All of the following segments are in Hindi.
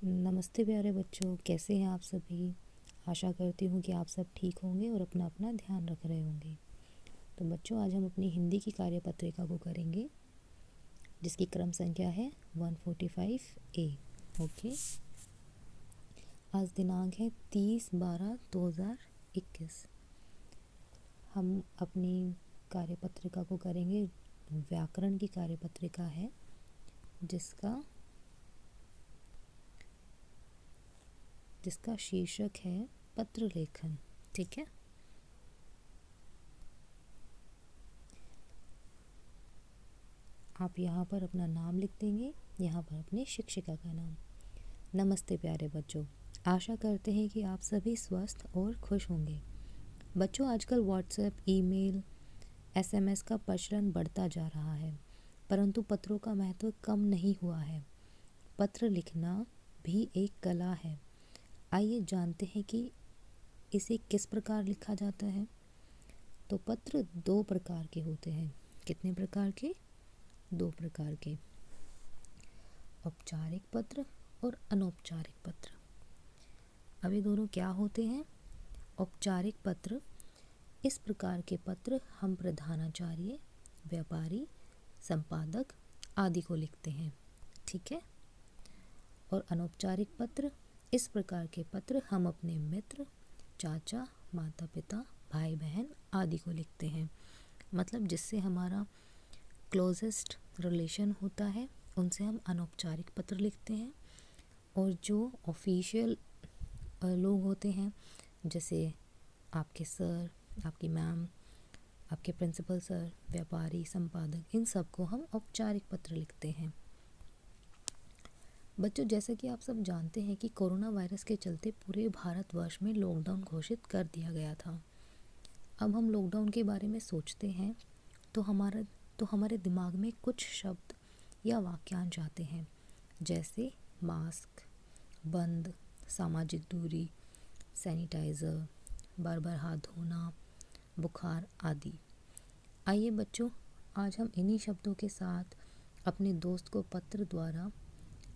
नमस्ते प्यारे बच्चों, कैसे हैं आप सभी। आशा करती हूँ कि आप सब ठीक होंगे और अपना अपना ध्यान रख रहे होंगे। तो बच्चों, आज हम अपनी हिंदी की कार्यपत्रिका को करेंगे, जिसकी क्रम संख्या है 145A। ओके, आज दिनांक है 30/12/2021। हम अपनी कार्यपत्रिका को करेंगे, व्याकरण की कार्यपत्रिका है, जिसका शीर्षक है पत्र लेखन। ठीक है, आप यहाँ पर अपना नाम लिख देंगे, यहाँ पर अपने शिक्षिका का नाम। नमस्ते प्यारे बच्चों, आशा करते हैं कि आप सभी स्वस्थ और खुश होंगे। बच्चों, आजकल व्हाट्सएप, ईमेल, एसएमएस का प्रचलन बढ़ता जा रहा है, परंतु पत्रों का महत्व कम नहीं हुआ है। पत्र लिखना भी एक कला है। आइए जानते हैं कि इसे किस प्रकार लिखा जाता है। तो पत्र दो प्रकार के होते हैं। कितने प्रकार के? दो प्रकार के, औपचारिक पत्र और अनौपचारिक पत्र। अब ये दोनों क्या होते हैं? औपचारिक पत्र, इस प्रकार के पत्र हम प्रधानाचार्य, व्यापारी, संपादक आदि को लिखते हैं। ठीक है। और अनौपचारिक पत्र, इस प्रकार के पत्र हम अपने मित्र, चाचा, माता पिता, भाई बहन आदि को लिखते हैं। मतलब जिससे हमारा क्लोजेस्ट रिलेशन होता है, उनसे हम अनौपचारिक पत्र लिखते हैं। और जो ऑफिशियल लोग होते हैं, जैसे आपके सर, आपकी मैम, आपके प्रिंसिपल सर, व्यापारी, संपादक, इन सब को हम औपचारिक पत्र लिखते हैं। बच्चों, जैसा कि आप सब जानते हैं कि कोरोना वायरस के चलते पूरे भारतवर्ष में लॉकडाउन घोषित कर दिया गया था। अब हम लॉकडाउन के बारे में सोचते हैं तो हमारे दिमाग में कुछ शब्द या वाक्यांश आते हैं, जैसे मास्क, बंद, सामाजिक दूरी, सैनिटाइज़र, बार बार हाथ धोना, बुखार आदि। आइए बच्चों, आज हम इन्हीं शब्दों के साथ अपने दोस्त को पत्र द्वारा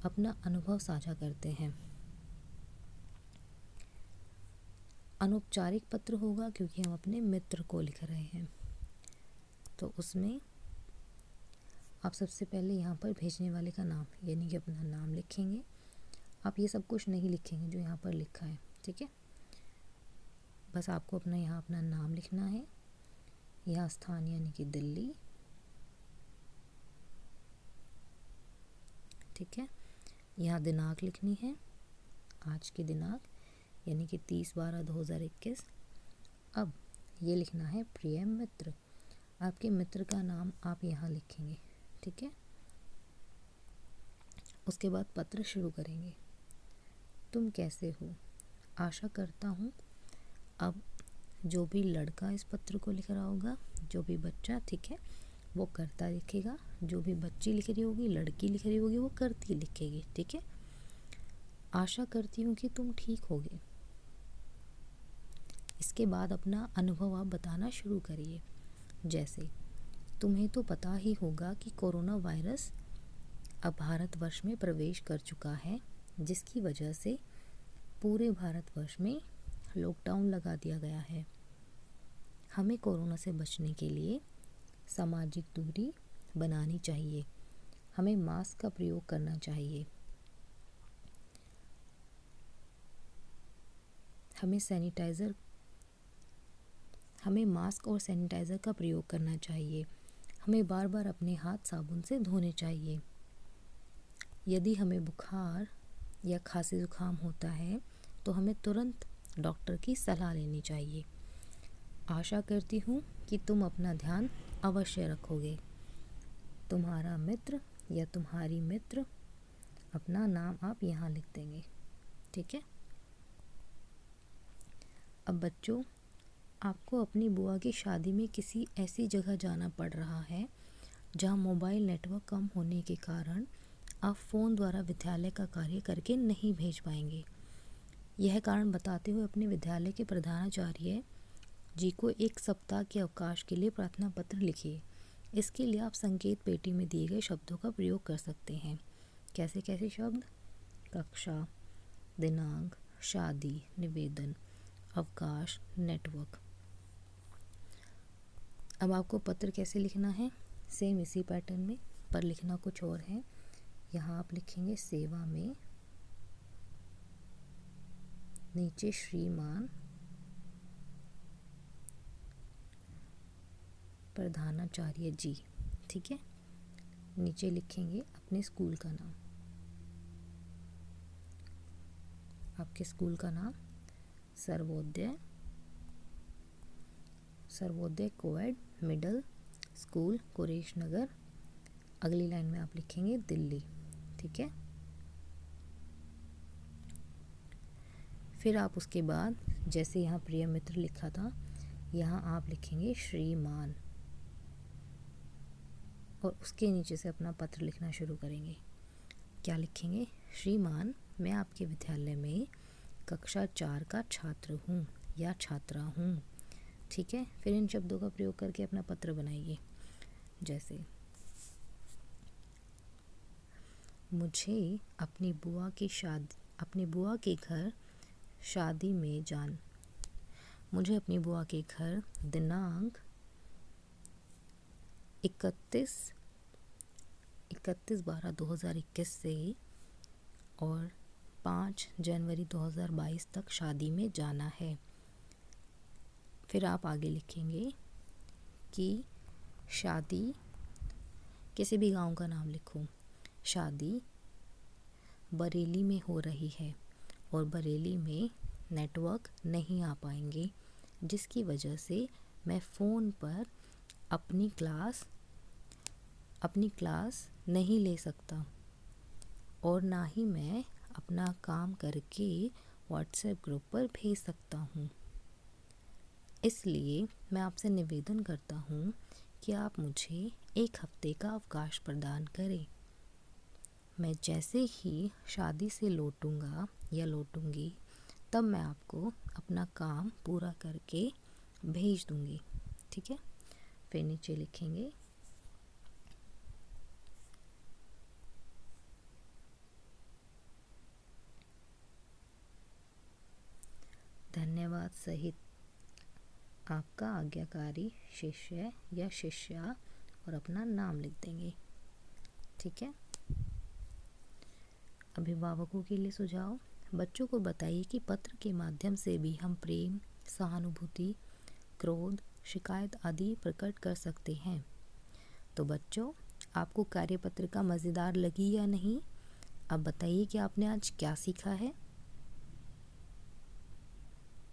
अपना अनुभव साझा करते हैं। अनौपचारिक पत्र होगा क्योंकि हम अपने मित्र को लिख रहे हैं। तो उसमें आप सबसे पहले यहाँ पर भेजने वाले का नाम, यानी कि अपना नाम लिखेंगे। आप ये सब कुछ नहीं लिखेंगे जो यहाँ पर लिखा है। ठीक है, बस आपको यहाँ अपना नाम लिखना है। यहाँ स्थान यानी कि दिल्ली। ठीक है, यहाँ दिनांक लिखनी है, आज की दिनांक यानी कि 30/12/2021। अब ये लिखना है प्रिय मित्र। आपके मित्र का नाम आप यहाँ लिखेंगे। ठीक है, उसके बाद पत्र शुरू करेंगे। तुम कैसे हो? आशा करता हूँ। अब जो भी लड़का इस पत्र को लिख रहा होगा, जो भी बच्चा, ठीक है, वो करता लिखेगा। जो भी बच्ची लिख रही होगी, लड़की लिख रही होगी, वो करती लिखेगी। ठीक है, आशा करती हूँ कि तुम ठीक होगे। इसके बाद अपना अनुभव आप बताना शुरू करिए। जैसे, तुम्हें तो पता ही होगा कि कोरोना वायरस अब भारतवर्ष में प्रवेश कर चुका है, जिसकी वजह से पूरे भारतवर्ष में लॉकडाउन लगा दिया गया है। हमें कोरोना से बचने के लिए सामाजिक दूरी बनानी चाहिए। हमें मास्क का प्रयोग करना चाहिए। हमें मास्क और सैनिटाइज़र का प्रयोग करना चाहिए। हमें बार बार अपने हाथ साबुन से धोने चाहिए। यदि हमें बुखार या खांसी जुकाम होता है तो हमें तुरंत डॉक्टर की सलाह लेनी चाहिए। आशा करती हूँ कि तुम अपना ध्यान अवश्य रखोगे। तुम्हारा मित्र या तुम्हारी मित्र, अपना नाम आप यहाँ लिख देंगे। ठीक है, अब बच्चों, आपको अपनी बुआ की शादी में किसी ऐसी जगह जाना पड़ रहा है जहाँ मोबाइल नेटवर्क कम होने के कारण आप फ़ोन द्वारा विद्यालय का कार्य करके नहीं भेज पाएंगे। यह कारण बताते हुए अपने विद्यालय के प्रधानाचार्य जी को 1 सप्ताह के अवकाश के लिए प्रार्थना पत्र लिखिए। इसके लिए आप संकेत पेटी में दिए गए शब्दों का प्रयोग कर सकते हैं। कैसे कैसे शब्द? कक्षा, दिनांक, शादी, निवेदन, अवकाश, नेटवर्क। अब आपको पत्र कैसे लिखना है, सेम इसी पैटर्न में, पर लिखना कुछ और है। यहाँ आप लिखेंगे सेवा में, नीचे श्रीमान प्रधानाचार्य जी, ठीक है। नीचे लिखेंगे अपने स्कूल का नाम, आपके स्कूल का नाम Sarvodaya coed middle school, Quresh Nagar. अगली लाइन में आप लिखेंगे दिल्ली, ठीक है। फिर आप उसके बाद जैसे यहाँ प्रिय मित्र लिखा था, यहाँ आप लिखेंगे श्रीमान और उसके नीचे से अपना पत्र लिखना शुरू करेंगे। क्या लिखेंगे, श्रीमान, मैं आपके विद्यालय में कक्षा 4 का छात्र हूँ या छात्रा हूँ, ठीक है। फिर इन शब्दों का प्रयोग करके अपना पत्र बनाइए। जैसे मुझे अपनी बुआ के घर शादी में मुझे अपनी बुआ के घर दिनांक 31/12/2021 से और 5 जनवरी 2022 तक शादी में जाना है। फिर आप आगे लिखेंगे कि शादी, किसी भी गांव का नाम लिखो, शादी बरेली में हो रही है और बरेली में नेटवर्क नहीं आ पाएंगे, जिसकी वजह से मैं फ़ोन पर अपनी क्लास नहीं ले सकता और ना ही मैं अपना काम करके व्हाट्सएप ग्रुप पर भेज सकता हूँ। इसलिए मैं आपसे निवेदन करता हूँ कि आप मुझे 1 हफ्ते का अवकाश प्रदान करें। मैं जैसे ही शादी से लौटूंगा या लौटूंगी तब मैं आपको अपना काम पूरा करके भेज दूंगी, ठीक है। फिर नीचे लिखेंगे धन्यवाद सहित आपका आज्ञाकारी शिष्य या शिष्या और अपना नाम लिख देंगे, ठीक है। अभिभावकों के लिए सुझाव, बच्चों को बताइए कि पत्र के माध्यम से भी हम प्रेम, सहानुभूति, क्रोध, शिकायत आदि प्रकट कर सकते हैं। तो बच्चों, आपको कार्यपत्र का मज़ेदार लगी या नहीं? अब बताइए कि आपने आज क्या सीखा है।